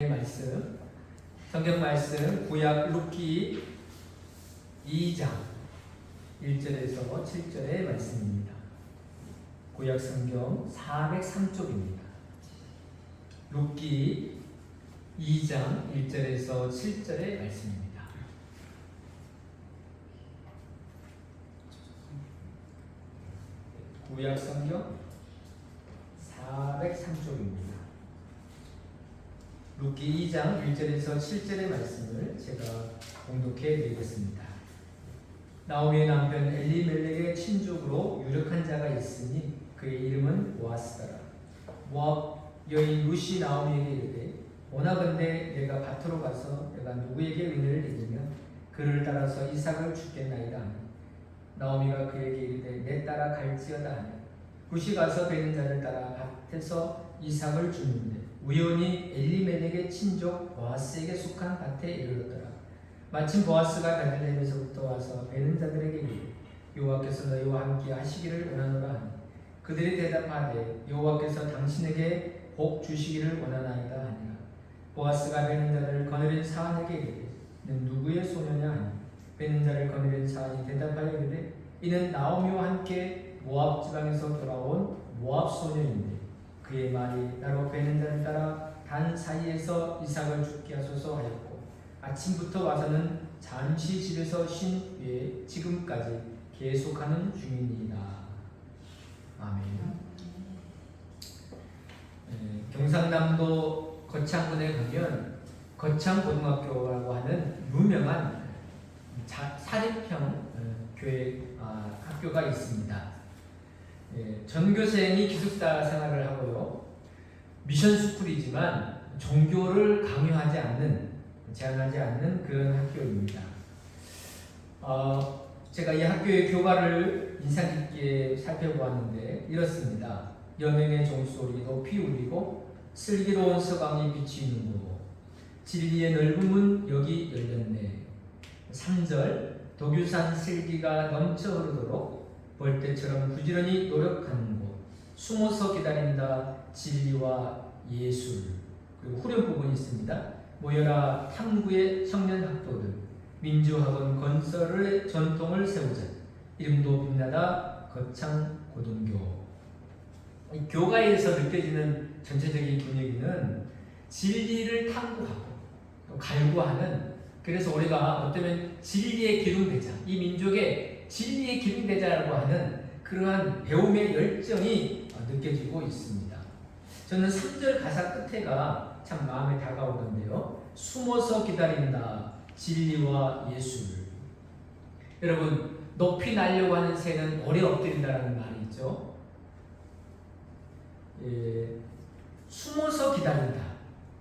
말씀, 성경 말씀 구약 룻기 2장 1절에서 7절의 말씀입니다. 구약 성경 403쪽입니다. 룻기 2장 1절에서 7절의 말씀입니다. 구약 성경 403쪽입니다. 룻기 2장 1절에서 7절의 말씀을 제가 봉독해 드리겠습니다. 나오미의 남편 엘리멜렉의 친족으로 유력한 자가 있으니 그의 이름은 보아스더라. 모압 여인 룻이 나오미에게 이르되 오나건대 내가 밭으로 가서 내가 누구에게 은혜를 입으면 그를 따라서 이삭을 주겠나이다 하니 나오미가 그에게 이르되 내 따라 갈지어다 하니 룻이 가서 베는 자를 따라 밭에서 이삭을 주는데 우연히 엘리멜렉의 친족 보아스에게 속한 밭에 이르렀더라. 마침 보아스가 베들레헴에서부터 와서 베는 자들에게 이르되 여호와께서 너희와 함께 하시기를 원하노라 하니 그들이 대답하되 여호와께서 당신에게 복 주시기를 원하나이다 하니라. 보아스가 베는 자를 거느린 사안에게 이르되 는 누구의 소녀냐 하니 베는 자를 거느린 사안이 대답하여 이르되 이는 나오미와 함께 모압 지방에서 돌아온 모압 소녀인데 그의 말이 나로 베는 자를 따라 단 사이에서 이삭을 죽게 하소서 하였고 아침부터 와서는 잠시 집에서 쉰 후에 지금까지 계속하는 중이니이다. 아멘. 경상남도 거창군에 가면 거창고등학교라고 하는 유명한 사립형 교회 학교가 있습니다. 전교생이 기숙사 생활을 하고요. 미션 스쿨이지만 종교를 강요하지 않는, 제한하지 않는 그런 학교입니다. 제가 이 학교의 교과를 인상 깊게 살펴보았는데 이렇습니다. 여명의 종소리 높이 울리고 슬기로운 서광이 비치는 곳 진리의 넓은 문 여기 열렸네. 3절 독유산 슬기가 넘쳐 흐르도록 벌떼처럼 부지런히 노력하는 곳 숨어서 기다린다 진리와 예술. 그리고 후렴 부분이 있습니다. 모여라 탐구의 청년 학도들 민주학원 건설의 전통을 세우자 이름도 빛나다 거창고등교. 이 교가에서 느껴지는 전체적인 분위기는 진리를 탐구하고 또 갈구하는, 그래서 우리가 어쩌면 진리의 기둥대자, 이 민족의 진리의 기둥대자라고 하는 그러한 배움의 열정이 느껴지고 있습니다. 저는 3절 가사 끝에가 참 마음에 다가오는데요. 숨어서 기다린다 진리와 예술. 여러분, 높이 날려고 하는 새는 오래 엎드린다라는 말이 있죠. 숨어서 기다린다.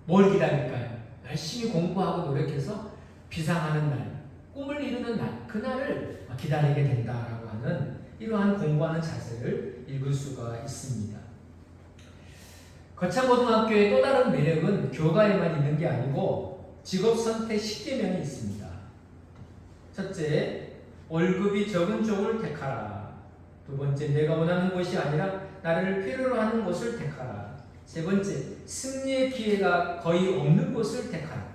뭘 기다릴까요? 열심히 공부하고 노력해서 비상하는 날, 꿈을 이루는 날, 그날을 기다리게 된다라고 하는 이러한 공부하는 자세를 읽을 수가 있습니다. 거창고등학교의 또 다른 매력은 교과에만 있는 게 아니고 직업선택 10계명이 있습니다. 첫째, 월급이 적은 쪽을 택하라. 두 번째, 내가 원하는 곳이 아니라 나를 필요로 하는 곳을 택하라. 세 번째, 승리의 기회가 거의 없는 곳을 택하라.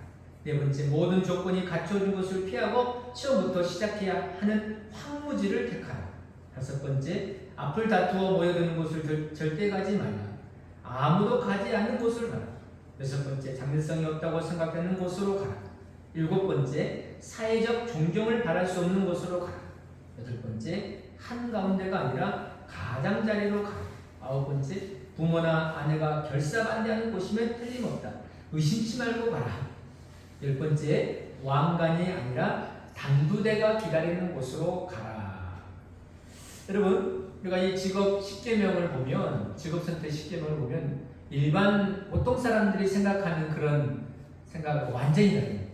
네 번째, 모든 조건이 갖춰진 것을 피하고 처음부터 시작해야 하는 황무지를 택하라. 다섯 번째, 앞을 다투어 모여드는 곳을 절대 가지 말라. 아무도 가지 않는 곳을 가라. 여섯 번째, 장래성이 없다고 생각되는 곳으로 가라. 일곱 번째, 사회적 존경을 바랄 수 없는 곳으로 가라. 여덟 번째, 한가운데가 아니라 가장자리로 가라. 아홉 번째, 부모나 아내가 결사반대하는 곳이면 틀림없다. 의심치 말고 가라. 열 번째, 왕관이 아니라 단두대가 기다리는 곳으로 가라. 여러분, 우리가 이 직업 10계명을 보면, 직업 선택 10계명을 보면 일반 보통 사람들이 생각하는 그런 생각과 완전히 다릅니다.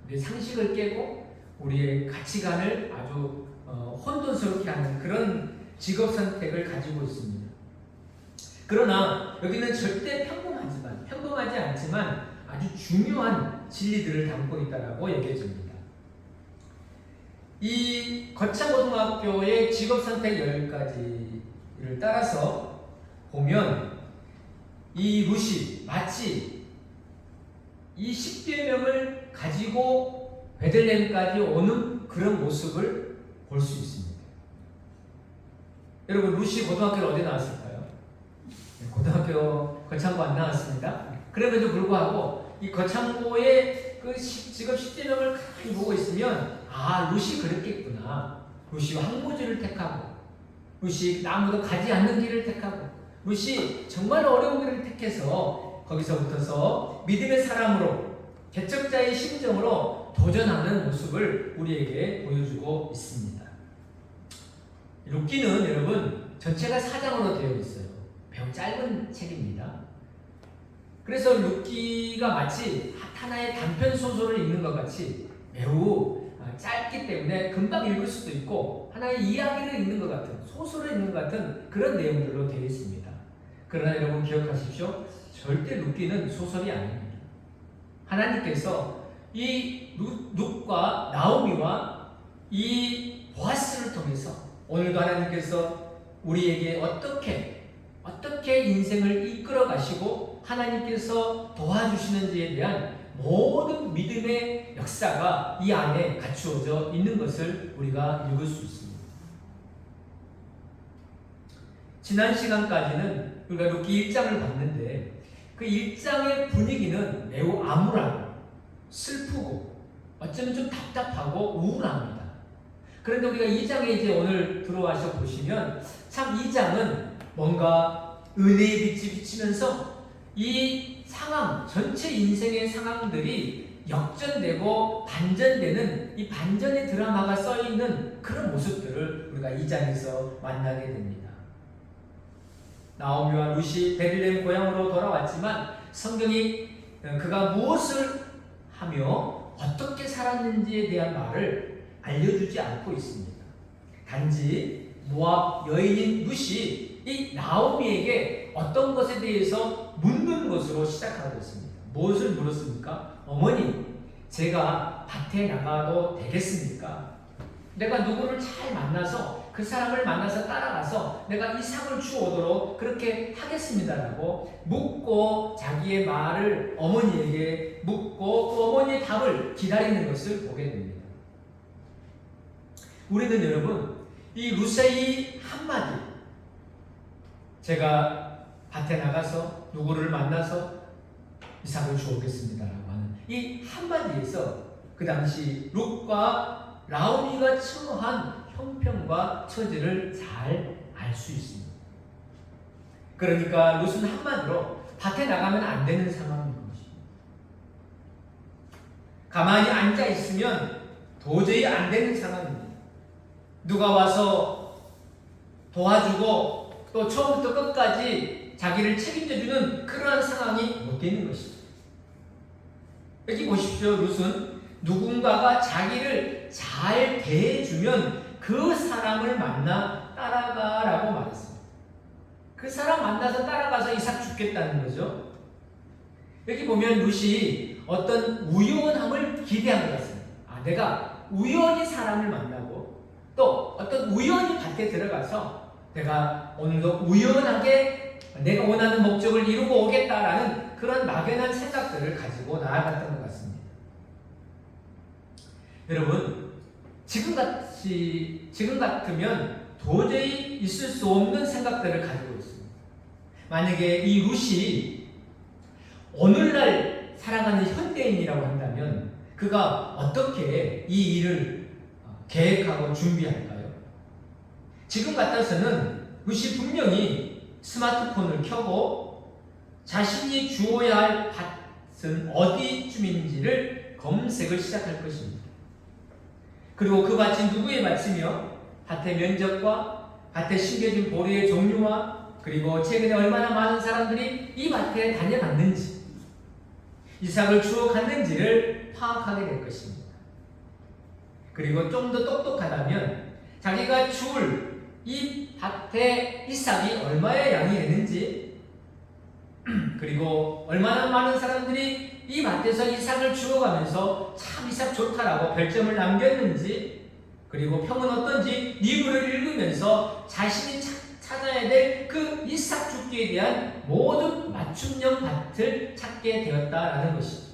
우리의 상식을 깨고 우리의 가치관을 아주 혼돈스럽게 하는 그런 직업 선택을 가지고 있습니다. 그러나 여기는 절대 평범하지 않지만 아주 중요한 진리들을 담고 있다라고 여겨집니다. 이 거창고등학교의 직업선택 10가지를 따라서 보면 이 룻이 마치 이 10대 명을 가지고 베들레헴까지 오는 그런 모습을 볼 수 있습니다. 여러분, 루시 고등학교를 어디 나왔을까요? 고등학교 거창고 안 나왔습니다. 그럼에도 불구하고 이 거창고에 지금 10대 명을 가만히 보고 있으면 루시 그랬겠구나. 루시 황무지를 택하고, 루시 아무도 가지 않는 길을 택하고, 루시 정말 어려운 길을 택해서 거기서부터서 믿음의 사람으로, 개척자의 심정으로 도전하는 모습을 우리에게 보여주고 있습니다. 룻기는 여러분 전체가 4장으로 되어 있어요. 매우 짧은 책입니다. 그래서 룻기가 마치 하나의 단편 소설을 읽는 것 같이 매우 짧기 때문에 금방 읽을 수도 있고 하나의 이야기를 읽는 것 같은, 소설을 읽는 것 같은 그런 내용들로 되어 있습니다. 그러나 여러분 기억하십시오. 절대 룻기는 소설이 아닙니다. 하나님께서 이 룻과 나오미와 이 보아스를 통해서 오늘도 하나님께서 우리에게 어떻게 인생을 이끌어 가시고 하나님께서 도와주시는지에 대한 모든 믿음의 역사가 이 안에 갖추어져 있는 것을 우리가 읽을 수 있습니다. 지난 시간까지는 우리가 룻기 1장을 봤는데 그 1장의 분위기는 매우 암울하고 슬프고 어쩌면 좀 답답하고 우울합니다. 그런데 우리가 2장에 이제 오늘 들어와서 보시면 참 2장은 뭔가 은혜의 빛이 비치면서 이 상황, 전체 인생의 상황들이 역전되고 반전되는 이 반전의 드라마가 써있는 그런 모습들을 우리가 2장에서 만나게 됩니다. 나오미와 룻이 베들레헴 고향으로 돌아왔지만 성경이 그가 무엇을 하며 어떻게 살았는지에 대한 말을 알려주지 않고 있습니다. 단지 모압 여인인 룻이 이 나오미에게 어떤 것에 대해서 묻는 것으로 시작하고 있습니다. 무엇을 물었습니까? 어머니, 제가 밭에 나가도 되겠습니까? 내가 누구를 잘 만나서 그 사람을 만나서 따라가서 내가 이삭을 주오도록 그렇게 하겠습니다라고 묻고 자기의 말을 어머니에게 묻고 그 어머니의 답을 기다리는 것을 보게 됩니다. 우리는 여러분 이 룻의 한마디, 제가 밭에 나가서 누구를 만나서 이삭을 주오겠습니다라고 하는 이 한마디에서 그 당시 룻과 나오미가 처한 형편과 처지를 잘 알 수 있습니다. 그러니까 룻은 한마디로 밭에 나가면 안 되는 상황인 것입니다. 가만히 앉아 있으면 도저히 안 되는 상황입니다. 누가 와서 도와주고 또 처음부터 끝까지 자기를 책임져주는 그러한 상황이 못 되는 것입니다. 여기 보십시오. 룻은 누군가가 자기를 잘 대해주면 그 사람을 만나 따라가라고 말했습니다. 그 사람 만나서 따라가서 이삭 죽겠다는 거죠. 여기 보면 룻이 어떤 우연함을 기대한 것 같습니다. 내가 우연히 사람을 만나고 또 어떤 우연히 밭에 들어가서 내가 오늘도 우연하게 내가 원하는 목적을 이루고 오겠다라는 그런 막연한 생각들을 가지고 나아갔던 것 같습니다. 여러분, 지금 같으면 도저히 있을 수 없는 생각들을 가지고 있습니다. 만약에 이 룻이 오늘날 살아가는 현대인이라고 한다면 그가 어떻게 이 일을 계획하고 준비할까요? 지금 같아서는 룻이 분명히 스마트폰을 켜고 자신이 주어야 할 밭은 어디쯤인지를 검색을 시작할 것입니다. 그리고 그 밭이 누구의 밭이며 밭의 면적과 밭에 심겨진 보리의 종류와 그리고 최근에 얼마나 많은 사람들이 이 밭에 다녀갔는지 이삭을 주워 갔는지를 파악하게 될 것입니다. 그리고 좀 더 똑똑하다면 자기가 줄 이 밭에 이삭이 얼마의 양이 되는지 그리고 얼마나 많은 사람들이 이 밭에서 이삭을 주워가면서 참 이삭 좋다라고 별점을 남겼는지 그리고 평은 어떤지 리뷰를 읽으면서 자신이 찾아야 될 그 이삭 죽기에 대한 모든 맞춤형 밭을 찾게 되었다라는 것이죠.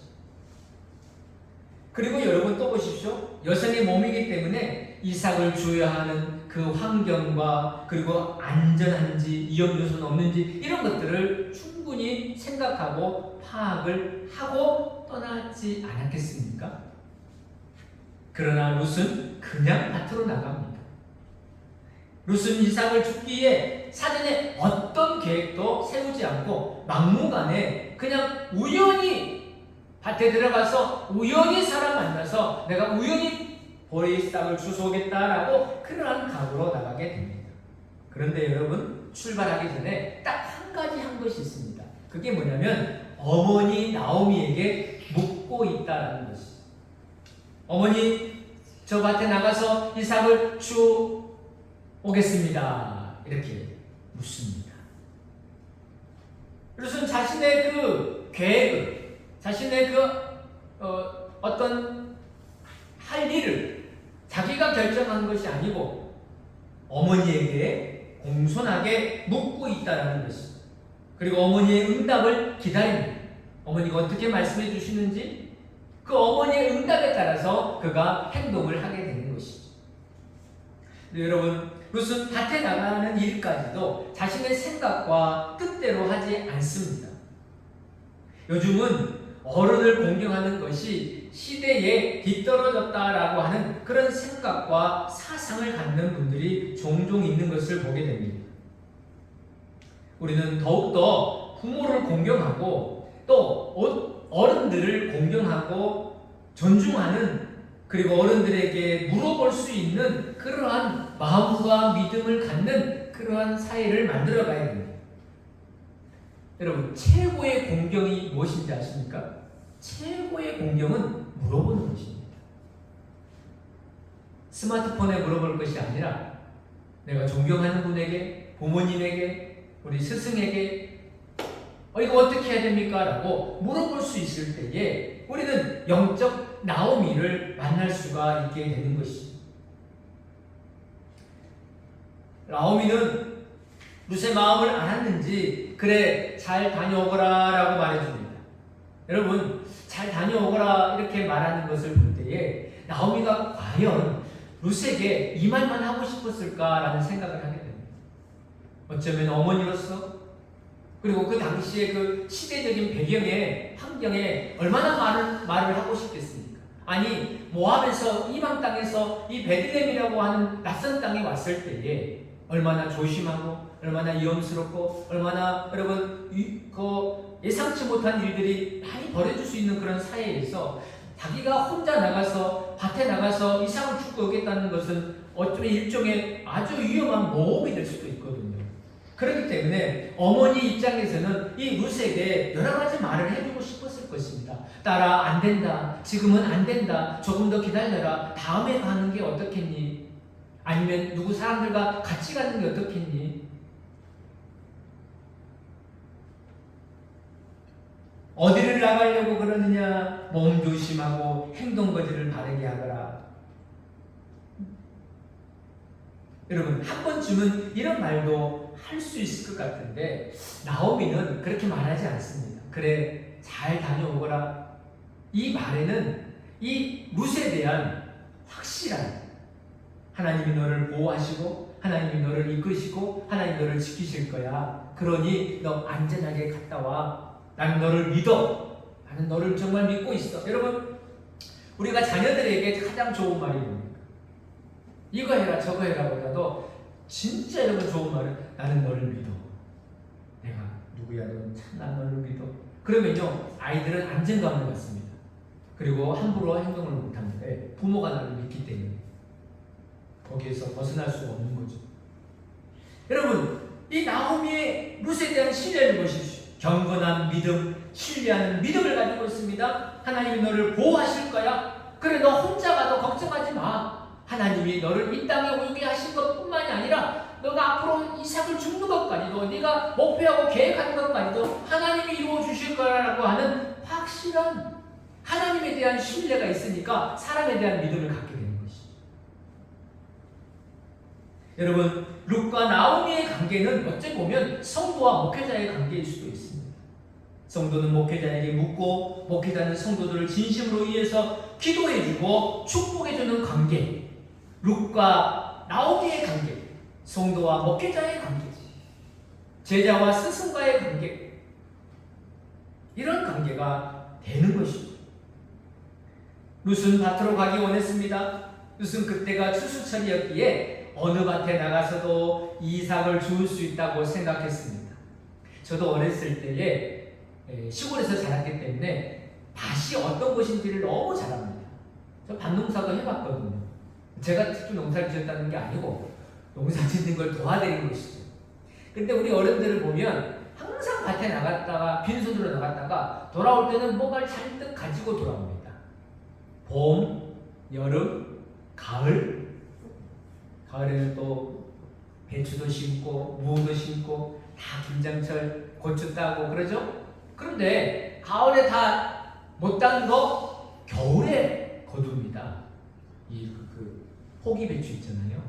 그리고 여러분 또 보십시오. 여성의 몸이기 때문에 이삭을 주어야 하는 그 환경과 그리고 안전한지 위험 요소는 없는지 이런 것들을 충분히 생각하고 파악을 하고 떠나지 않았겠습니까? 그러나 룻은 그냥 밭으로 나갑니다. 룻은 이삭을 주기 위해 사전에 어떤 계획도 세우지 않고 막무가내 그냥 우연히 밭에 들어가서 우연히 사람 만나서 내가 우연히 보리싹을 주워오겠다라고 그러한 각오로 나가게 됩니다. 그런데 여러분 출발하기 전에 딱 한 가지 한 것이 있습니다. 그게 뭐냐면 어머니 나오미에게 묻고 있다라는 것이. 어머니 저 밭에 나가서 이삭을 주워오겠습니다. 이렇게 묻습니다. 그래서 자신의 그 계획을 자신의 그 어떤 할 일을 자기가 결정한 것이 아니고 어머니에게 공손하게 묻고 있다는 것입니다. 그리고 어머니의 응답을 기다립니다. 어머니가 어떻게 말씀해 주시는지 그 어머니의 응답에 따라서 그가 행동을 하게 되는 것이죠. 여러분, 룻은 밭에 나가는 일까지도 자신의 생각과 뜻대로 하지 않습니다. 요즘은 어른을 공경하는 것이 시대에 뒤떨어졌다라고 하는 그런 생각과 사상을 갖는 분들이 종종 있는 것을 보게 됩니다. 우리는 더욱더 부모를 공경하고 또 어른들을 공경하고 존중하는 그리고 어른들에게 물어볼 수 있는 그러한 마음과 믿음을 갖는 그러한 사회를 만들어 가야 됩니다. 여러분, 최고의 공경이 무엇인지 아십니까? 최고의 공경은 물어보는 것입니다. 스마트폰에 물어볼 것이 아니라 내가 존경하는 분에게, 부모님에게, 우리 스승에게 이거 어떻게 해야 됩니까? 라고 물어볼 수 있을 때에 우리는 영적 나오미를 만날 수가 있게 되는 것입니다. 나오미는 룻의 마음을 알았는지 그래 잘 다녀오거라 라고 말해줍니다. 여러분, 잘 다녀오거라 이렇게 말하는 것을 볼 때에 나오미가 과연 룻에게 이 말만 하고 싶었을까라는 생각을 하게 됩니다. 어쩌면 어머니로서 그리고 그 당시에 그 시대적인 배경에 환경에 얼마나 말을 하고 싶겠습니까? 아니 모압에서 이방 땅에서 이 베들레헴이라고 하는 낯선 땅에 왔을 때에 얼마나 조심하고 얼마나 위험스럽고 얼마나 여러분 예상치 못한 일들이 많이 벌어질 수 있는 그런 사회에서 자기가 혼자 나가서 밭에 나가서 이삭을 죽고 오겠다는 것은 어쩌면 일종의 아주 위험한 모험이 될 수도 있거든요. 그렇기 때문에 어머니 입장에서는 이 룻에게 여러 가지 말을 해주고 싶었을 것입니다. 딸아, 안 된다. 지금은 안 된다. 조금 더 기다려라. 다음에 가는 게 어떻겠니? 아니면 누구 사람들과 같이 가는 게 어떻겠니? 어디를 나가려고 그러느냐? 몸 조심하고 행동 거지를 바르게 하거라. 여러분, 한 번쯤은 이런 말도 할 수 있을 것 같은데 나오미는 그렇게 말하지 않습니다. 그래, 잘 다녀오거라. 이 말에는 이 룻에 대한 확실한 하나님이 너를 보호하시고 하나님이 너를 이끄시고 하나님이 너를 지키실 거야. 그러니 너 안전하게 갔다 와. 나는 너를 믿어. 나는 너를 정말 믿고 있어. 여러분, 우리가 자녀들에게 가장 좋은 말이 뭡니까? 이거 해라 저거 해라 보다도 진짜 여러분 좋은 말은 나는 너를 믿어. 내가 누구야 넌 참 난 너를 믿어. 그러면요 아이들은 안정감을 갖습니다. 그리고 함부로 행동을 못합니다. 부모가 나를 믿기 때문에 거기에서 벗어날 수가 없는 거죠. 여러분, 이 나오미의 룻에 대한 신뢰를 보십시오. 경건한 믿음, 신뢰하는 믿음을 가지고 있습니다. 하나님이 너를 보호하실 거야. 그래, 너 혼자 가도 걱정하지 마. 하나님이 너를 이 땅에 오게 하신 것뿐만이 아니라 너가 앞으로 이삭을 죽는 것까지도 네가 목표하고 계획하는 것까지도 하나님이 이루어 주실 거라고 하는 확실한 하나님에 대한 신뢰가 있으니까 사람에 대한 믿음을 갖게 되는 것이죠. 여러분, 룻과 나오미의 관계는 어찌 보면 성도와 목회자의 관계일 수도 있습니다. 성도는 목회자에게 묻고 목회자는 성도들을 진심으로 위해서 기도해주고 축복해주는 관계. 룻과 나오미의 관계, 성도와 목회자의 관계, 제자와 스승과의 관계, 이런 관계가 되는 것이죠. 룻은 밭으로 가기 원했습니다. 룻은 그때가 추수철이었기에 어느 밭에 나가서도 이삭을 주울 수 있다고 생각했습니다. 저도 어렸을 때에 시골에서 자랐기 때문에 밭이 어떤 곳인지를 너무 잘 압니다. 저 밭농사도 해봤거든요. 제가 직접 농사를 지었다는 게 아니고 농사 짓는 걸 도와드린 것이죠. 근데 우리 어른들을 보면 항상 밭에 나갔다가 빈손으로 나갔다가 돌아올 때는 뭐가 잔뜩 가지고 돌아옵니다. 봄, 여름, 가을. 가을에는 또 배추도 심고 무도 심고 다 김장철 고추 따고 그러죠. 그런데 가을에 다 못 딴 거 겨울에 거둡니다. 이 호기 배추 있잖아요.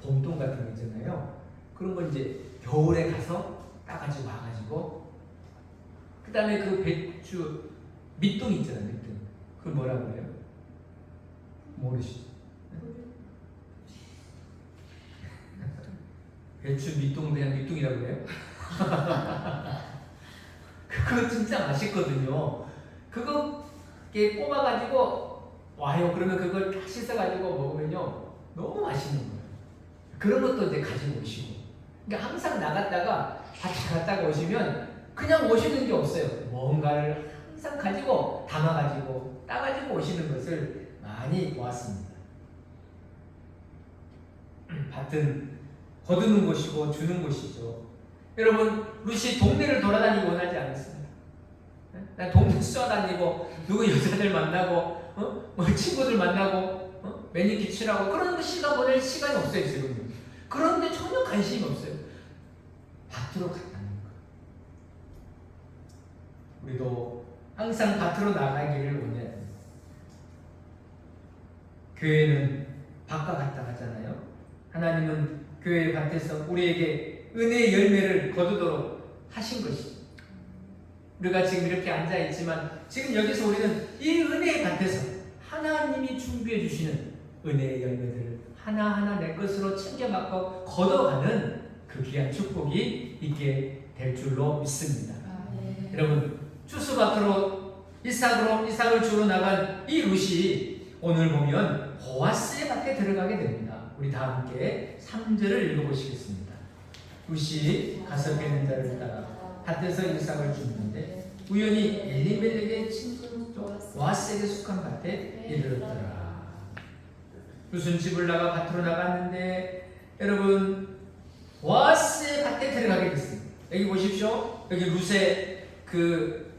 봄동 같은 거 있잖아요. 그런 거 이제 겨울에 가서 따가지고 와가지고 그 다음에 그 배추 밑둥 있잖아요. 밑둥. 그걸 뭐라고 그래요? 모르시죠? 배추 밑둥 그냥 밑둥이라고 해요? 그거 진짜 맛있거든요. 그거 뽑아가지고 와요. 그러면 그걸 다 씻어가지고 먹으면요 너무 맛있는 거예요. 그런 것도 이제 가지고 오시고. 그러니까 항상 나갔다가 같이 갔다가 오시면 그냥 오시는 게 없어요. 뭔가를 항상 가지고 담아가지고 따가지고 오시는 것을 많이 보았습니다. 밭은 거두는 곳이고 주는 곳이죠. 여러분, 룻이 동네를 돌아다니고 원하지 않았습니다. 동네 쏘아다니고 누구 여자들 만나고 뭐 친구들 만나고 매니큐 칠하고 그런 시간 보낼 시간이 없어요. 지금. 그런데 전혀 관심이 없어요. 밭으로 갔다는 거. 우리도 항상 밭으로 나가기를 원해야 됩니다. 교회는 밭과 같다 하잖아요. 하나님은 교회 밭에서 우리에게 은혜의 열매를 거두도록 하신 것이죠. 우리가 지금 이렇게 앉아있지만 지금 여기서 우리는 이 은혜의 밭에서 하나님이 준비해 주시는 은혜의 열매들을 하나하나 내 것으로 챙겨갖고 걷어가는 그 귀한 축복이 있게 될 줄로 믿습니다. 네. 여러분, 추수밭으로 이삭을 주러 나간 이 룻이 오늘 보면 보아스의 밭에 들어가게 됩니다. 우리 다 함께 3절을 읽어보시겠습니다. 룻이 가서 뵙는 자를 따라 밭에서 이삭을 줍는데 우연히 엘리멜렉의 친손 보아스에게 속한 밭에 이르렀더라. 룻은 집을 나가 밭으로 나갔는데 여러분 보아스의 밭에 들어가게 됐습니다. 여기 보십시오. 여기 룻의 그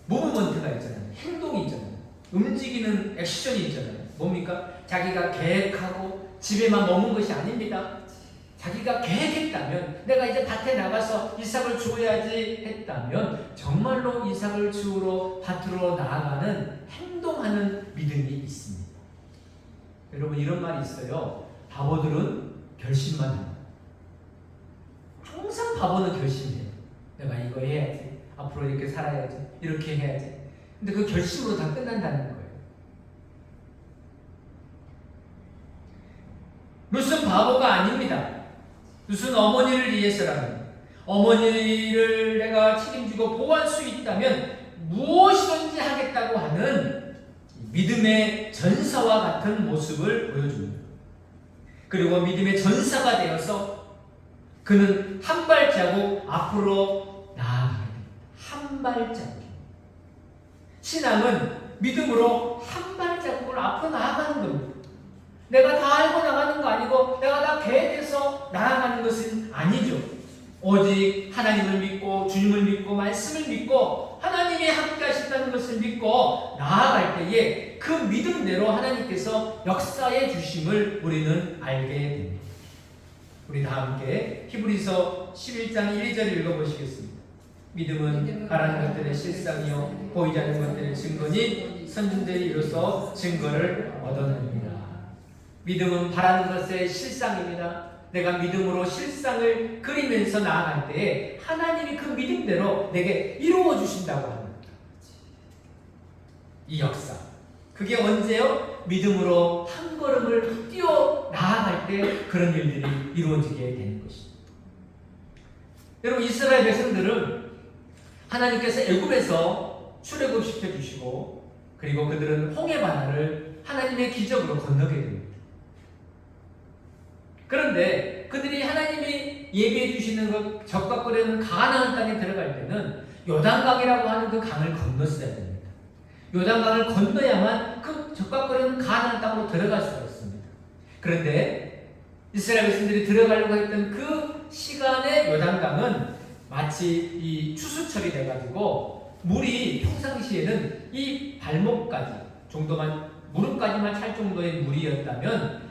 무브먼트가 있잖아요. 행동이 있잖아요. 움직이는 액션이 있잖아요. 뭡니까? 자기가 계획하고 집에만 머문 것이 아닙니다. 자기가 계획했다면 내가 이제 밭에 나가서 이삭을 주어야지 했다면 정말로 이삭을 주우러 밭으로 나아가는 행동하는 믿음이 있습니다. 여러분 이런 말이 있어요. 바보들은 결심만 합니다. 항상 바보는 결심해요. 내가 이거 해야지. 앞으로 이렇게 살아야지. 이렇게 해야지. 근데 그 결심으로 다 끝난다는 거예요. 룻은 바보가 아닙니다. 룻은 어머니를 위해서라면 어머니를 내가 책임지고 보호할 수 있다면 무엇이든지 하겠다고 하는 믿음의 전사와 같은 모습을 보여줍니다. 그리고 믿음의 전사가 되어서 그는 한 발자국 앞으로 나아가야 됩니다. 한 발자국. 신앙은 믿음으로 한 발자국을 앞으로 나아가는 겁니다. 내가 다 알고 나가는 거 아니고 내가 다 계획해서 나아가는 것은 아니죠. 오직 하나님을 믿고 주님을 믿고 말씀을 믿고 하나님이 함께 하신다는 것을 믿고 나아갈 때에 그 믿음대로 하나님께서 역사해 주심을 우리는 알게 됩니다. 우리 다 함께 히브리서 11장 1, 2절 읽어보시겠습니다. 믿음은 바라는 것들의 실상이요 보이지 않는 것들의 증거니 선진들이 이로써 증거를 얻어냅니다. 믿음은 바라는 것의 실상입니다. 내가 믿음으로 실상을 그리면서 나아갈 때에 하나님이 그 믿음대로 내게 이루어 주신다고 하는 이 역사. 그게 언제요? 믿음으로 한 걸음을 뛰어 나아갈 때 그런 일들이 이루어지게 되는 것입니다. 여러분, 이스라엘 백성들은 하나님께서 애굽에서 출애굽시켜 주시고, 그리고 그들은 홍해 바다를 하나님의 기적으로 건너게 됩니다. 그런데 그들이 하나님이 예비해 주시는 그 적과 끓는 가나안 땅에 들어갈 때는 요단강이라고 하는 그 강을 건넜어야 됩니다. 요단강을 건너야만 그 적과 끓는 가나안 땅으로 들어갈 수가 있습니다. 그런데 이스라엘 백성들이 들어가려고 했던 그 시간에 요단강은 마치 이 추수철이 돼가지고 물이 평상시에는 이 발목까지 정도만, 무릎까지만 찰 정도의 물이었다면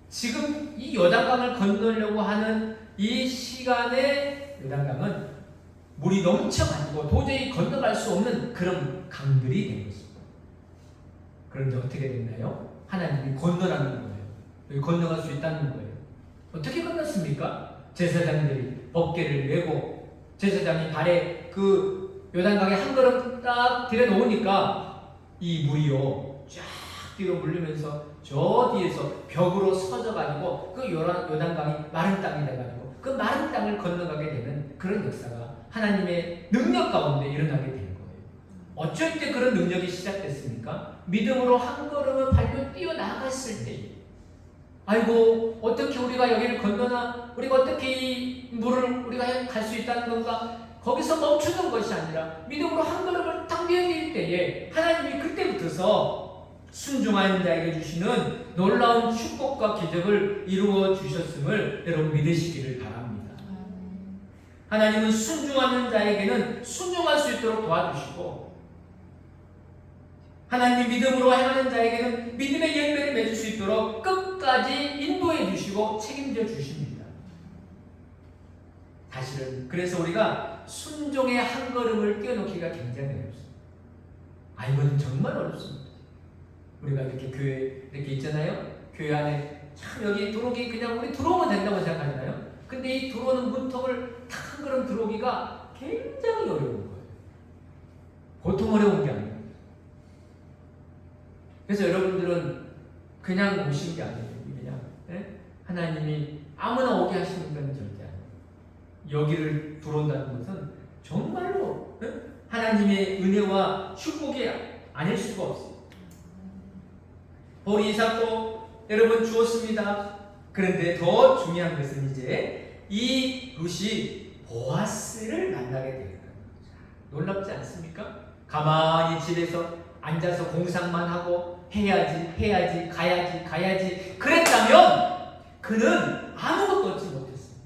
지금 이 요단강을 건너려고 하는 이 시간에 요단강은 물이 넘쳐가지고 도저히 건너갈 수 없는 그런 강들이 된 것입니다. 그런데 어떻게 됐나요? 하나님이 건너라는 거예요. 여기 건너갈 수 있다는 거예요. 어떻게 건넜습니까? 제사장들이 법궤를 메고 제사장이 발에 그 요단강에 한 걸음 딱 들여놓으니까 이 물이요 쫙 뒤로 물리면서 저 뒤에서 벽으로 서져가지고 그 요단강이 마른 땅이 돼가지고 그 마른 땅을 건너가게 되는 그런 역사가 하나님의 능력 가운데 일어나게 되는 거예요. 어쩔 때 그런 능력이 시작됐습니까? 믿음으로 한 걸음을 밟고 뛰어나갔을 때, 아이고 어떻게 우리가 여기를 건너나, 우리가 어떻게 이 물을 우리가 갈 수 있다는 건가, 거기서 멈추는 것이 아니라 믿음으로 한 걸음을 딱 내어질 때에 하나님이 그때부터서 순종하는 자에게 주시는 놀라운 축복과 기적을 이루어 주셨음을 여러분 믿으시기를 바랍니다. 하나님은 순종하는 자에게는 순종할 수 있도록 도와주시고, 하나님이 믿음으로 행하는 자에게는 믿음의 열매를 맺을 수 있도록 끝까지 인도해 주시고 책임져 주십니다. 사실은 그래서 우리가 순종의 한 걸음을 뛰어놓기가 굉장히 어렵습니다. 이거는 정말 어렵습니다. 우리가 이렇게 교회 이렇게 있잖아요. 교회 안에 참 여기 들어오기 그냥 우리 들어오면 된다고 생각하잖아요. 근데 이 들어오는 문턱을 딱 한 걸음 들어오기가 굉장히 어려운 거예요. 보통 어려운 게 아니에요. 그래서 여러분들은 그냥 오신 게 아니에요. 그냥 하나님이 아무나 오게 하시는 건 절대 아니에요. 여기를 들어온다는 것은 정말로 하나님의 은혜와 축복이 아닐 수가 없어요. 보리 이삭도 여러분 주었습니다. 그런데 더 중요한 것은 이제 이 룻이 보아스를 만나게 되는 거예요. 놀랍지 않습니까? 가만히 집에서 앉아서 공상만 하고 해야지 가야지 그랬다면 그는 아무것도 얻지 못했습니다.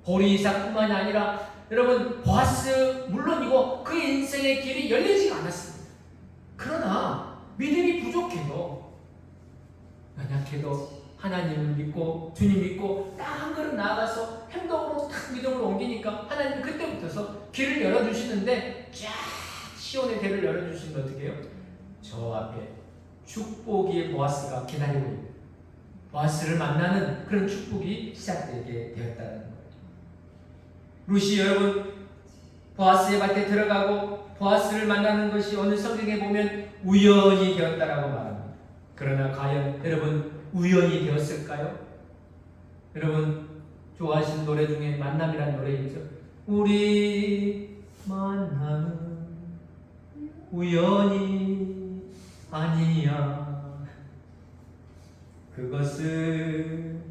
보리 이삭뿐만이 아니라 여러분 보아스 물론이고 그 인생의 길이 열리지 않았습니다. 그러나 믿음이 부족해도, 연약해도 하나님을 믿고 주님 믿고 딱 한 걸음 나아가서 행동으로 딱 믿음으로 옮기니까 하나님은 그때부터서 길을 열어주시는데, 쫙 시온의 대를 열어주시는데 어떻게 해요? 저 앞에 축복의 보아스가 기다리고 있는, 보아스를 만나는 그런 축복이 시작되게 되었다는 거예요. 룻이 여러분 보아스의 밭에 들어가고 보아스를 만나는 것이 오늘 성경에 보면 우연히 되었다라고 말합니다. 그러나 과연 여러분 우연이 되었을까요? 여러분 좋아하시는 노래 중에 만남이라는 노래 있죠? 우리 만남은 우연이 아니야. 그것은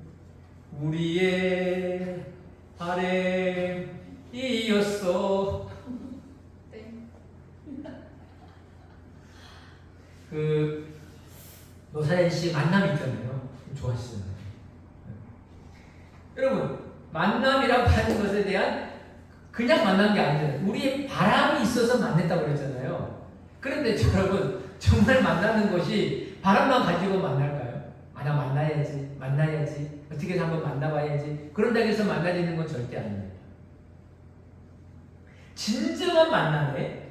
우리의 바램이었어. 그 노사연 씨 만남 있잖아요. 좋아하시잖아요. 여러분 만남이라고 하는 것에 대한 그냥 만난 게 아니잖아요. 우리의 바람이 있어서 만났다고 그랬잖아요. 그런데 여러분 정말 만나는 것이 바람만 가지고 만날까요? 나 만나야지 어떻게 해서 한번 만나봐야지 그런다고 해서 만나지는 건 절대 아닙니다. 진정한 만남에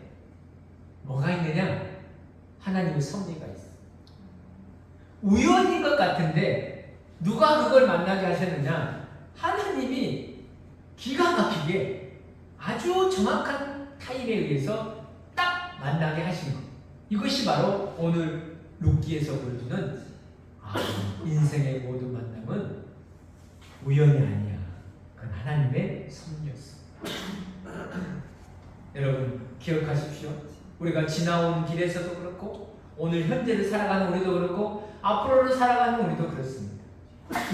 뭐가 있느냐? 하나님의 섭리가 있어요. 우연인 것 같은데 누가 그걸 만나게 하셨느냐? 하나님이 기가 막히게 아주 정확한 타임에 의해서 딱 만나게 하신 것. 이것이 바로 오늘 룻기에서 보여주는 인생의 모든 만남은 우연이 아니야. 그건 하나님의 섭리였어. 여러분 기억하십시오. 우리가 지나온 길에서도 그렇고 오늘 현재를 살아가는 우리도 그렇고 앞으로를 살아가는 우리도 그렇습니다.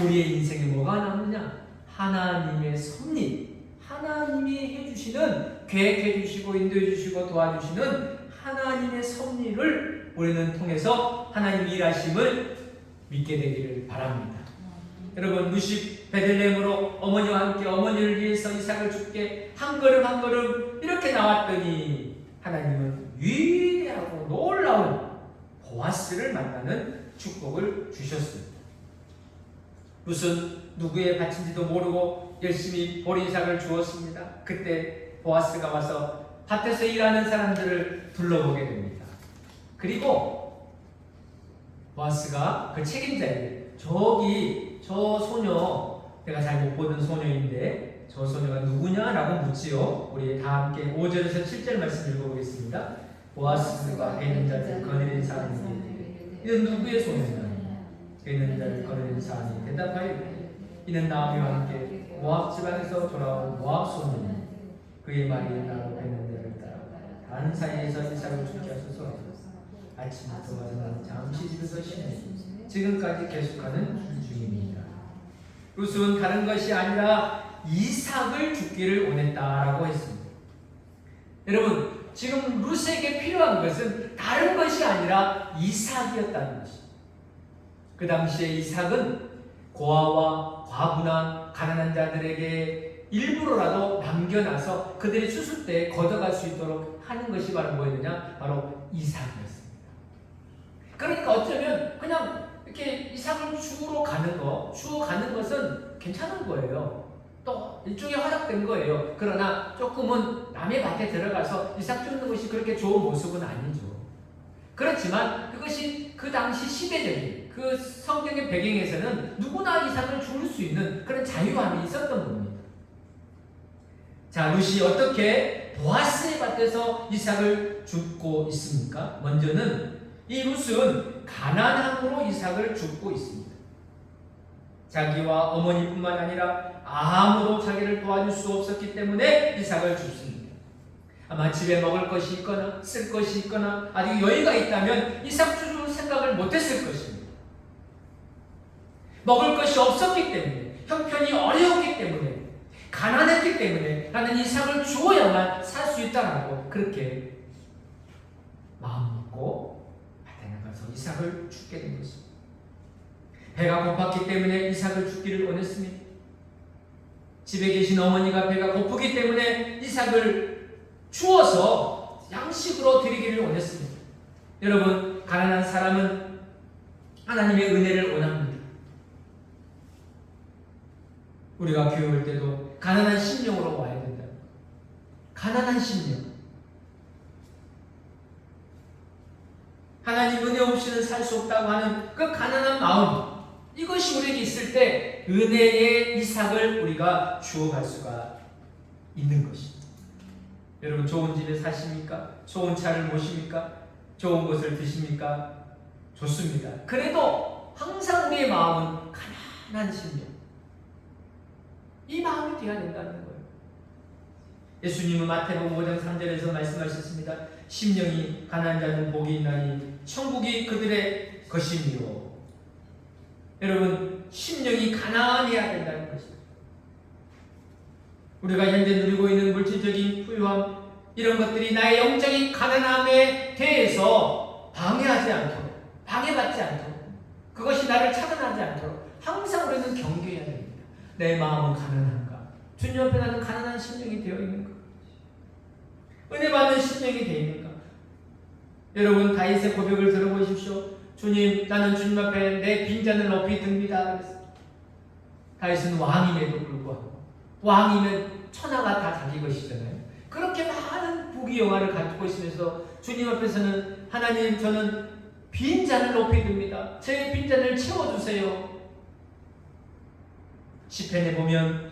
우리의 인생에 뭐가 남느냐? 하나님의 섭리, 하나님이 해주시는, 계획해 주시고 인도해 주시고 도와주시는 하나님의 섭리를 우리는 통해서 하나님 일하심을 믿게 되기를 바랍니다. 여러분 룻이 베들레헴으로 어머니와 함께 어머니를 위해서 이삭을 주께 한 걸음 한 걸음 이렇게 나왔더니 하나님은 위대하고 놀라운 보아스를 만나는 축복을 주셨습니다. 룻은 누구의 밭인지도 모르고 열심히 보리삭을 주었습니다. 그때 보아스가 와서 밭에서 일하는 사람들을 둘러보게 됩니다. 그리고 보아스가 그 책임자에게 저기 저 소녀, 내가 잘 못 보던 소녀인데 저 소녀가 누구냐라고 묻지요. 우리 다 함께 5절에서 7절 말씀 읽어보겠습니다. 보아스가 베는 자를 거느린 사람에게 이는 누구의 소녀냐? 베는 자를 거느린 사람이 대답하여 이는 나오미와 함께 모압 지방에서 돌아온 모압 소녀니 그의 말이 나로 베는 자를 따라 다른 사이에서 이삭을 죽게 하소서. 아침부터 와서 나는 잠시 집에서 쉬니 지금까지 계속하는 중입니다. 룻은 다른 것이 아니라 이삭을 죽기를 원했다라고 했습니다. 여러분 지금 룻에게 필요한 것은 다른 것이 아니라 이삭이었다는 것입니다. 그 당시에 이삭은 고아와 과부나 가난한 자들에게 일부러라도 남겨놔서 그들이 추수 때 걷어갈 수 있도록 하는 것이 바로 뭐였느냐? 바로 이삭이었습니다. 그러니까 어쩌면 그냥 이렇게 이삭을 주우러 가는 것은 괜찮은 거예요. 또 일종의 허락된 거예요. 그러나 조금은 남의 밭에 들어가서 이삭 줍는 것이 그렇게 좋은 모습은 아니죠. 그렇지만 그것이 그 당시 시대적인 그 성경의 배경에서는 누구나 이삭을 줄 수 있는 그런 자유함이 있었던 겁니다. 자, 룻이 어떻게 보아스의 밭에서 이삭을 줍고 있습니까? 먼저는 이 룻은 가난함으로 이삭을 줍고 있습니다. 자기와 어머니뿐만 아니라 아무도 자기를 도와줄 수 없었기 때문에 이삭을 줍습니다. 아마 집에 먹을 것이 있거나 쓸 것이 있거나 아직 여유가 있다면 이삭 줄 생각을 못했을 것입니다. 먹을 것이 없었기 때문에, 형편이 어려웠기 때문에, 가난했기 때문에 나는 이삭을 주어야만 살 수 있다라고 그렇게 마음 먹고 밭에 나가서 이삭을 줍게 된 것입니다. 배가 고팠기 때문에 이삭을 줍기를 원했습니다. 집에 계신 어머니가 배가 고프기 때문에 이삭을 주어서 양식으로 드리기를 원했습니다. 여러분, 가난한 사람은 하나님의 은혜를 원합니다. 우리가 교회 올 때도 가난한 심령으로 와야 된다. 가난한 심령. 하나님 은혜 없이는 살 수 없다고 하는 그 가난한 마음, 이것이 우리에게 있을 때 은혜의 이삭을 우리가 주어갈 수가 있는 것입니다. 여러분, 좋은 집에 사십니까? 좋은 차를 모십니까? 좋은 것을 드십니까? 좋습니다. 그래도 항상 우리의 마음은 가난한 심령, 이 마음이 되어야 된다는 거예요. 예수님은 마태복음 5장 3절에서 말씀하셨습니다. 심령이 가난한 자는 복이 있나니 천국이 그들의 것이니요. 여러분, 심령이 가난해야 된다는 것입니다. 우리가 현재 누리고 있는 물질적인 부유함, 이런 것들이 나의 영적인 가난함에 대해서 방해하지 않도록, 방해받지 않도록, 그것이 나를 차단하지 않도록 항상 우리는 경계해야 됩니다. 내 마음은 가난한가? 주님 앞에 나는 가난한 심령이 되어 있는가? 은혜 받는 심령이 되어 있는가? 여러분, 다윗의 고백을 들어보십시오. 주님, 나는 주님 앞에 내 빈잔을 높이 듭니다. 다윗은 왕임에도 불구하고, 왕이면 천하가 다 자기 것이잖아요. 그렇게 많은 부귀영화를 갖고 있으면서 주님 앞에서는 하나님, 저는 빈잔을 높이 듭니다. 제 빈잔을 채워주세요. 시편에 보면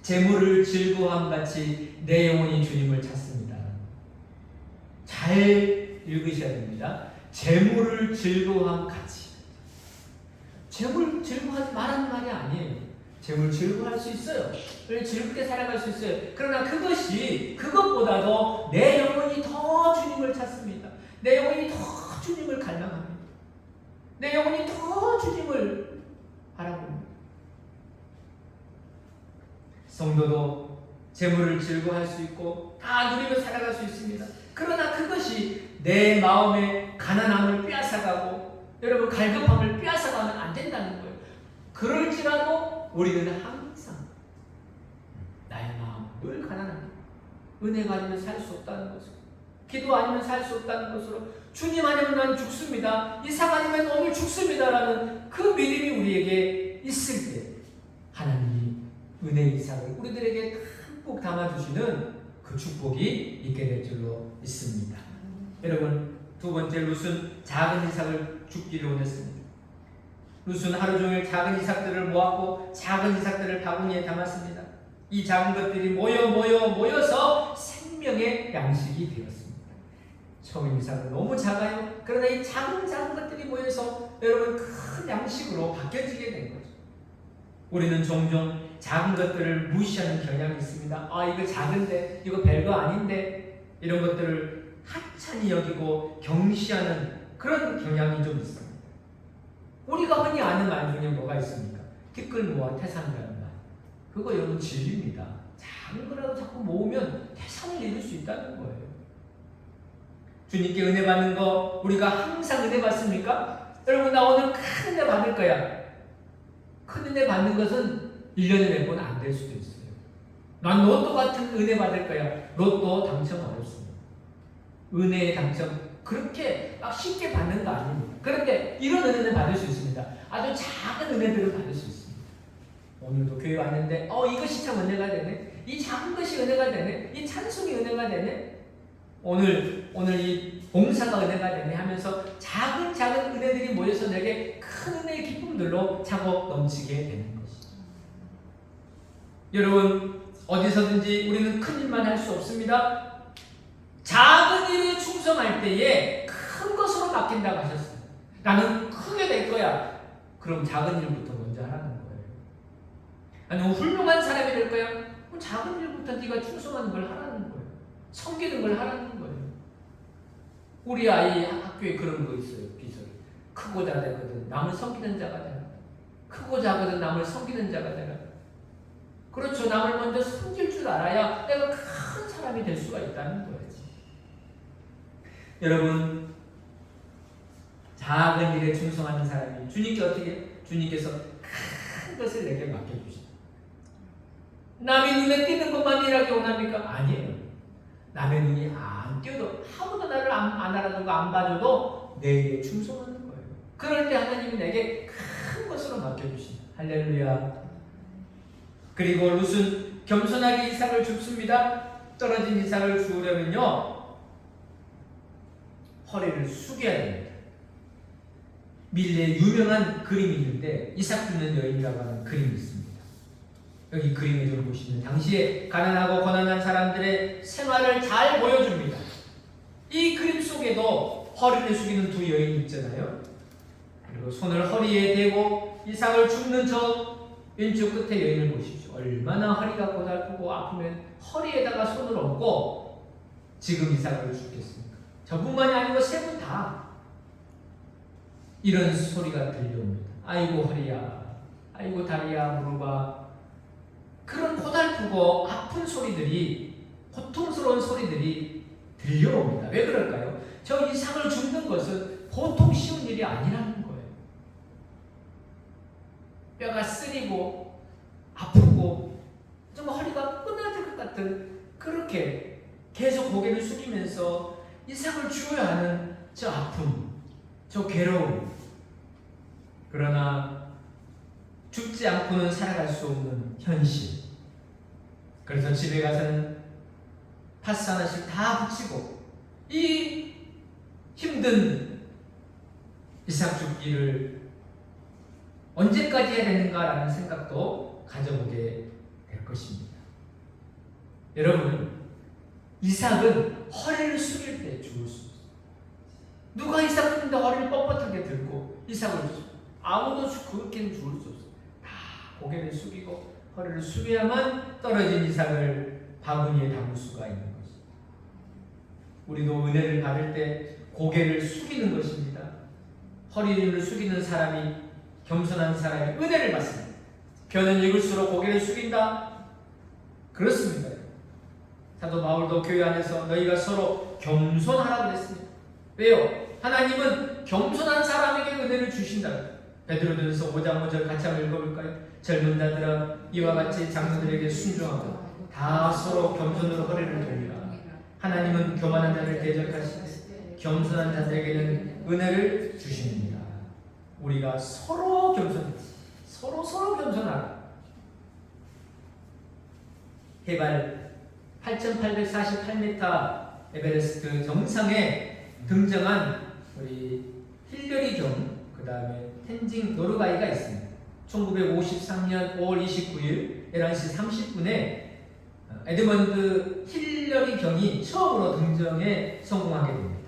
재물을 즐거워함 같이 내 영혼이 주님을 찾습니다. 잘 읽으셔야 됩니다. 재물을 즐거워함 같이. 재물 즐거워하지 말하는 말이 아니에요. 재물 즐거워할 수 있어요. 즐겁게 살아갈 수 있어요. 그러나 그것보다도 내 영혼이 더 주님을 찾습니다. 내 영혼이 더 주님을 갈망합니다. 내 영혼이 더 주님을 바라봅니다. 성도도 재물을 즐거워할 수 있고 다 누리며 살아갈 수 있습니다. 그러나 그것이 내 마음의 가난함을 빼앗아가고 여러분 갈급함을 빼앗아가면 안 된다는 거예요. 그럴지라도 우리는 항상 나의 마음 늘 가난합니다. 은혜가 아니면 살 수 없다는 것으로, 기도 아니면 살 수 없다는 것으로, 주님 아니면 난 죽습니다, 이삭 아니면 오늘 죽습니다라는 그 믿음이 우리에게 있을 때 하나님이 은혜의 이삭을 우리들에게 듬뿍 담아주시는 그 축복이 있게 될 줄로 믿습니다. 여러분, 두 번째 룻은 작은 이삭을 줍기를 원했습니다. 룻은 하루 종일 작은 이삭들을 모았고 작은 이삭들을 바구니에 담았습니다. 이 작은 것들이 모여서 생명의 양식이 되었습니다. 처음 이삭은 너무 작아요. 그러나 이 작은 것들이 모여서 여러분 큰 양식으로 바뀌어지게 된 거죠. 우리는 종종 작은 것들을 무시하는 경향이 있습니다. 이거 작은데, 이거 별거 아닌데, 이런 것들을 하찮이 여기고 경시하는 그런 경향이 좀 있습니다. 우리가 흔히 아는 말 중에 뭐가 있습니까? 티끌모아 태산이라는 말. 그거 여러분 진리입니다. 작은 거라도 자꾸 모으면 태산을 이룰 수 있다는 거예요. 주님께 은혜 받는 거 우리가 항상 은혜 받습니까? 여러분, 나 오늘 큰 은혜 받을 거야. 큰 은혜 받는 것은 1년에 몇 번 안 될 수도 있어요. 난 로또 같은 은혜 받을 거야. 로또 당첨 어렵습니다. 은혜의 당첨 그렇게 막 쉽게 받는 거 아닙니다. 그런데 이런 은혜는 받을 수 있습니다. 아주 작은 은혜들을 받을 수 있습니다. 오늘도 교회 왔는데 이것이 참 은혜가 되네. 이 작은 것이 은혜가 되네. 이 찬송이 은혜가 되네. 오늘 이 봉사가 은혜가 되네 하면서 작은 은혜들이 모여서 내게 큰 은혜의 기쁨들로 차고 넘치게 되는 것이죠. 여러분, 어디서든지 우리는 큰 일만 할 수 없습니다. 작은 일에 충성할 때에 큰 것으로 바뀐다고 하셨어요. 나는 크게 될 거야. 그럼 작은 일부터 먼저 하라는 거예요. 아니, 훌륭한 사람이 될 거야. 그럼 작은 일부터 네가 충성하는 걸 하라는 거예요. 섬기는 걸 하라는 거예요. 우리 아이 학교에 그런 거 있어요. 비서를. 크고 작거든 남을 섬기는 자가 되라. 크고 작거든 남을 섬기는 자가 되라. 그렇죠. 남을 먼저 섬길 줄 알아야 내가 큰 사람이 될 수가 있다는 거예요. 여러분, 작은 일에 충성하는 사람이 주님께 어떻게? 주님께서 큰 것을 내게 맡겨주십니다. 남의 눈에 띄는 것만 일하기 원합니까? 아니에요. 남의 눈이 안 띄어도 아무도 나를 안 알아주고 안 봐줘도 내게 충성하는 거예요. 그럴 때 하나님이 내게 큰 것으로 맡겨주십니다. 할렐루야. 그리고 룻은 겸손하게 이삭을 줍습니다. 떨어진 이삭을 주우려면요 허리를 숙여야 됩니다. 밀레에 유명한 그림이 있는데 이삭 줍는 여인이라고 하는 그림이 있습니다. 여기 그림을 좀 보시면 당시에 가난하고 고난한 사람들의 생활을 잘 보여줍니다. 이 그림 속에도 허리를 숙이는 두 여인이 있잖아요. 그리고 손을 허리에 대고 이삭을 줍는 저 왼쪽 끝에 여인을 보십시오. 얼마나 허리가 고달프고 아프면 허리에다가 손을 얹고 지금 이삭을 줍겠습니까? 저뿐만이 아니고 세 분 다 이런 소리가 들려옵니다. 아이고 허리야, 아이고 다리야, 무릎아. 그런 고달프고 아픈 소리들이, 고통스러운 소리들이 들려옵니다. 왜 그럴까요? 저 이삭을 줍는 것은 보통 쉬운 일이 아니라는 거예요. 뼈가 쓰리고 아프고 정말 허리가 끊어질 것 같은, 그렇게 계속 고개를 숙이면서 이삭을 주어야 하는 저 아픔, 저 괴로움. 그러나 죽지 않고는 살아갈 수 없는 현실. 그래서 집에 가서는 파스 하나씩 다 붙이고 이 힘든 이삭 줍기를 언제까지 해야 되는가라는 생각도 가져보게 될 것입니다. 여러분, 이삭은 허리를 숙일 때 죽을 수 있어요. 누가 이삭 죽는데 허리를 뻣뻣하게 들고 이삭을 아무도 그렇게는 죽을 수 없어요. 다 고개를 숙이고 허리를 숙여야만 떨어진 이삭을 바구니에 담을 수가 있는 것입니다. 우리도 은혜를 받을 때 고개를 숙이는 것입니다. 허리를 숙이는 사람이, 겸손한 사람이 은혜를 받습니다. 편은 익을수록 고개를 숙인다. 그렇습니다. 사도 바울도 교회 안에서 너희가 서로 겸손하라고 그랬습니다. 왜요? 하나님은 겸손한 사람에게 은혜를 주신다. 베드로전서 5장 5절 같이 한번 읽어볼까요? 젊은 자들아 이와 같이 장로들에게 순종하고 다 서로 겸손으로 허리를 돌리라. 하나님은 교만한 자를 대적하시되 겸손한 자들에게는 은혜를 주십니다. 우리가 서로 서로 겸손하라. 해발 8,848m 에베레스트 정상에 등장한 우리 힐러리 경, 그 다음에 텐징 노르가이가 있습니다. 1953년 5월 29일 11시 30분에 에드먼드 힐러리 경이 처음으로 등장에 성공하게 됩니다.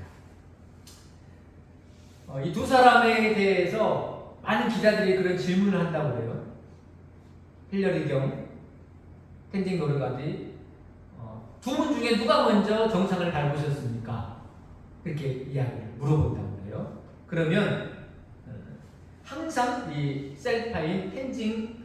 이 두 사람에 대해서 많은 기자들이 그런 질문을 한다고 해요. 힐러리 경, 텐징 노르가이 두 분 중에 누가 먼저 정상을 밟으셨습니까? 이렇게 이야기를 물어본다고 해요. 그러면 항상 이 셀파인 텐징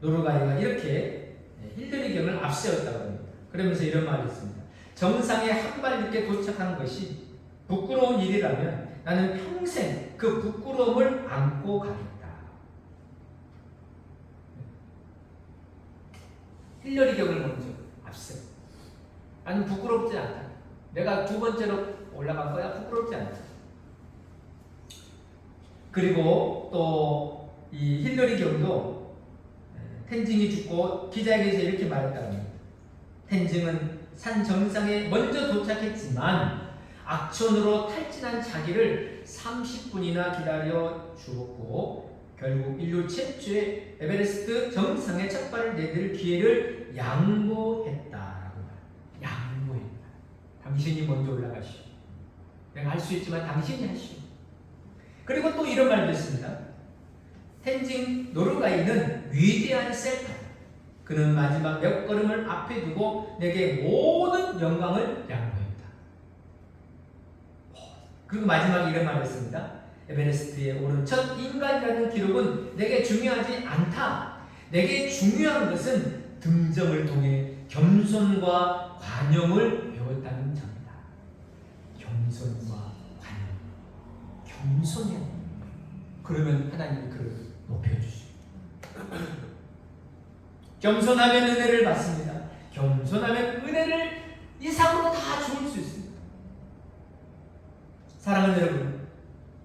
노르가이가 이렇게 힐러리 경을 앞세웠다고 합니다. 그러면서 이런 말을 했습니다. 정상에 한 발 늦게 도착한 것이 부끄러운 일이라면 나는 평생 그 부끄러움을 안고 가겠다. 힐러리 경을 먼저 앞세워. 나는 부끄럽지 않다. 내가 두 번째로 올라간 거야. 부끄럽지 않다. 그리고 또 이 힐러리 경도 텐징이 죽고 기자에게서 이렇게 말했다고 합니다. 텐징은 산 정상에 먼저 도착했지만 악천후로 탈진한 자기를 30분이나 기다려 주었고 결국 인류 최초의 에베레스트 정상에 첫 발을 내딜 기회를 양보했다라고 말합니다. 양보했다. 당신이 먼저 올라가시오. 내가 할 수 있지만 당신이 하시오. 그리고 또 이런 말도 있습니다. 텐징 노르가이는 위대한 셀파다. 그는 마지막 몇 걸음을 앞에 두고 내게 모든 영광을 양보했다. 그리고 마지막에 이런 말을 했습니다. 에베레스트에 오른 첫 인간이라는 기록은 내게 중요하지 않다. 내게 중요한 것은 등정을 통해 겸손과 관용을 배웠다는 점이다. 겸손과 관용. 겸손해야 됩니다. 그러면 하나님이 그를 높여주시고 겸손하면 은혜를 받습니다. 겸손하면 은혜를 이상으로 다 주울 수 있습니다. 사랑하는 여러분,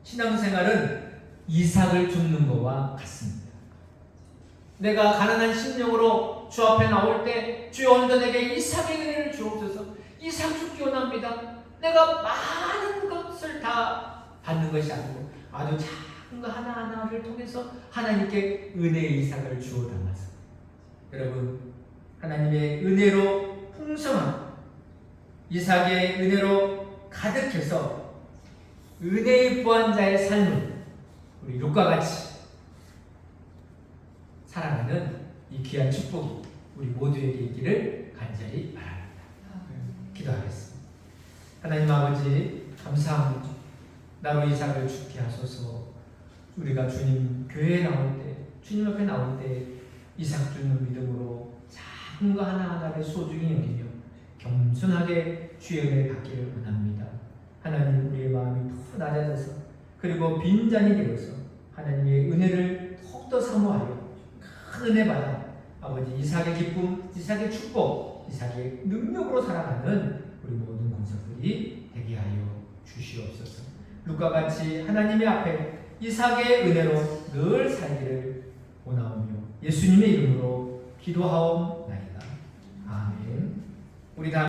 신앙생활은 이삭을 줍는 것과 같습니다. 내가 가난한 심령으로 주 앞에 나올 때 주여 오늘도 내게 이삭의 은혜를 주옵소서. 이삭 주기 원합니다. 내가 많은 것을 다 받는 것이 아니고 아주 작은 거 하나하나를 통해서 하나님께 은혜의 이삭을 주어 담아서 여러분 하나님의 은혜로 풍성한 이삭의 은혜로 가득해서 은혜의 부한자의 삶을 우리 룻과 같이 살아가는 이 귀한 축복이 우리 모두에게 있기를 간절히 바랍니다. 기도하겠습니다. 하나님 아버지 감사합니다. 나로 이삭을 죽게 하소서. 우리가 주님 교회에 나올 때 주님 앞에 나올 때 이삭 주는 믿음으로 작은 거 하나하나를 소중히 여기며 겸손하게 주의 은혜를 받기를 원합니다. 하나님 우리의 마음이 더 낮아져서 그리고 빈잔이 되어서 하나님의 은혜를 더욱더 사모하여 큰 은혜 받아 아버지 이삭의 기쁨, 이삭의 축복, 이삭의 능력으로 살아가는 우리 모든 공사들이 되게 하여 주시옵소서. 룻과 같이 하나님의 앞에 이삭의 은혜로 늘 살기를 원하오며 예수님의 이름으로 기도하옵나이다. 아멘. 우리 다